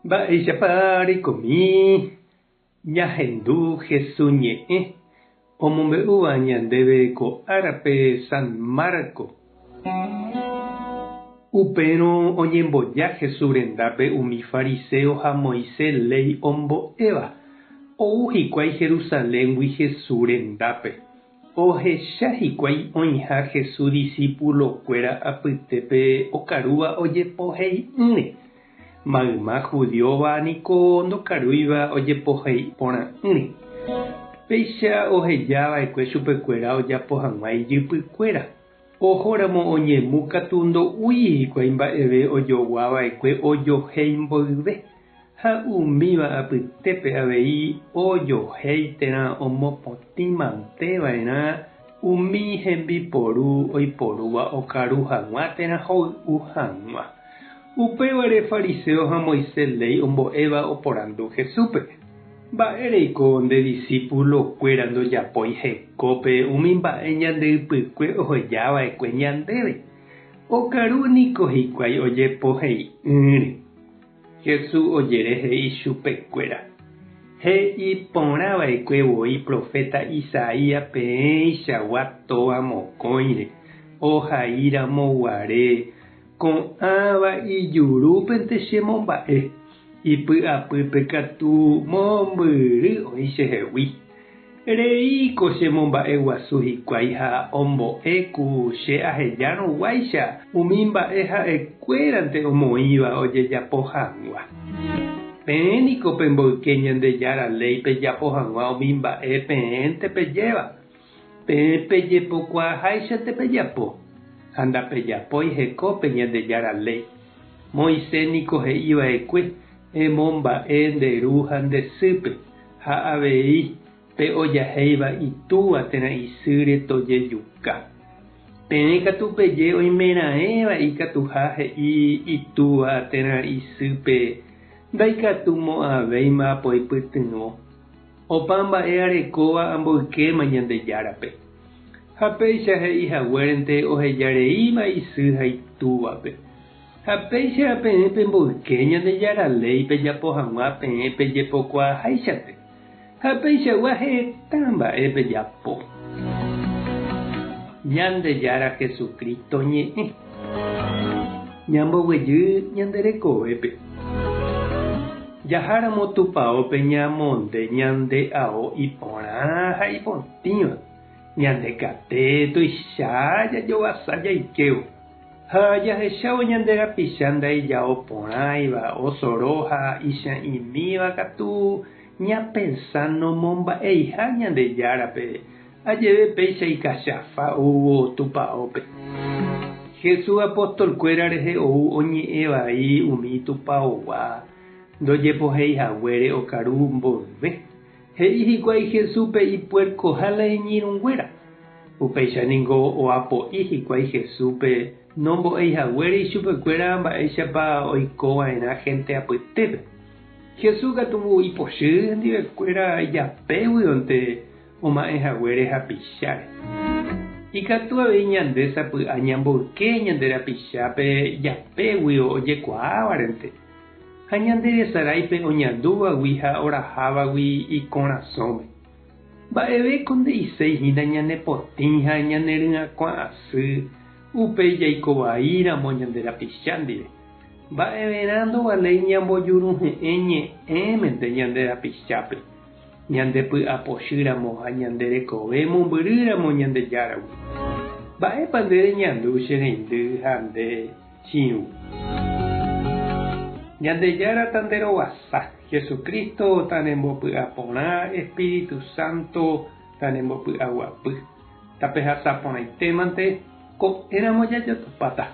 Mba'éichapa ñahendu Jesús ñe'ẽ omombe'úva ñandéve ko árape San Marco. Upérõ oñemboja Jesús rendápe umi fariseo ha Moisés ley ombo'éva. Ou hikuái Jerusaléngui Jesús rendápe. Ohecha hikuái oĩha Jesús discípulokuéra apytépe okarúva ojepohe'ỹre. Mayma judióva niko ndokarúiva ojepohei porã'ỹre. Péicha ohejava'ekue chupekuéra ojapo hag̃ua ijypykuéra. Ohóramo oñemu katu ndo'úi hikuái mba'eve ojoguava'ekue ojohéi mboyve. Ha umíva apytépe avei ojohéitera omopotĩ manteva'erã umi hembiporu oiporúva okaru hag̃uátera hoy'u hag̃ua. Upévare fariseo ha Moisés ley ombo'éva oporandu Jesúspe. Mba'éreiko nde discípulokuéra ndojapói hekópe umi mba'e ñandeypykue ohejava'ekue ñandéve. Okaru niko hikuái ojepohe'ỹre. Jesús ojerehe'i chupekuéra. He'i porãva'ekue voi profeta Isaías peẽichagua tóva mokõire. Ohaíramo guare. Ko'ãva ijurúpente chemomba'e. Ipy'apýpe katu mombyry oĩ chehegui. Reíko chemomba'e guasu hikuái ha ombo'éku che ahejarõguáicha umi mba'e ha'ekuérante omoĩva ojejapo hag̃ua. Peẽniko pemboyke Ñandejára ley pejapo hag̃ua umi mba'e peẽnte pejéva. Peẽ pejepokuaaháichate pejapo. Ha ndapejapói hekópe Ñandejára ley. Moisés niko he'íva'ekue emomba'e nderu ha ndesýpe. Ha avei pe ojahéiva itúva térã isýre tojejuka. Peẽ katu peje oimeraẽva ikatuha he'i itúva térã isýpe ndaikatumo'ãvéima apoipytyvõ. Opa mba'e arekóva amboykéma Ñandejárape. Ha péicha he'ihaguérente ohejareíma isy ha itúvape. Ha péicha peẽ pemboyke Ñandejára ley pejapo hag̃ua peẽ pejepokuaaháichate. Ha péichagua heta mba'e pejapo. Ñandejára Jesucristo ñe'ẽ. Ñamboguejy ñanderekovépe. Jaháramo tupãópe ñamonde ñande ao iporã ha ipotĩva. Ñandekate tuicha jajovasa jaikévo. Ha jahechávo ñande rapicha ndaijao porãiva osoro ha icha'imíva katu ñapensã nomomba'eiha Ñandejárape ajeve péicha ikachafa ouvo tupãópe. Jesús apostolkuéra rehe ou oñe'ẽvai umi tupãógua ndojepoheihaguére okaru mboyve. He'i hikuái Jesúspe ipuerkoha la iñirũnguéra. Upéicha niko oapo'i hikuái Jesúspe nombo'eihaguére ichupekuéra mba'éichapa oikova'erã gente apytépe. Jesús katu ipochy ndivekuéra ijapéguyonte oma'ẽhaguére hapicháre. Ikatu avei ñande sapy'a ñamboyke ñande rapichápe japégui ojekuaávárente. Ha ñande resaráipe oñandúvagui ha orahávagui ikorasõme. Mba'eveko nde'iséihína ñanepotĩ ha ñanery'akuã asy upéi jaikovaíramo ñande rapicha ndive. Mba'everã ndogualei ñambojuruhe'ẽ ñe'ẽmente ñande rapichápe. Ñandepy'apochýramo ha ñanderekove mombyrýramo Ñandejáragui. Mba'épa nde reñandu che reindy ha nde chiũ. Ñandejára tanderovasa. Jesucristo tanembopy'aporã Espíritu Santo tanembopy'aguapy. Tapehasaporãitémante ko'ẽramo jajotopáta.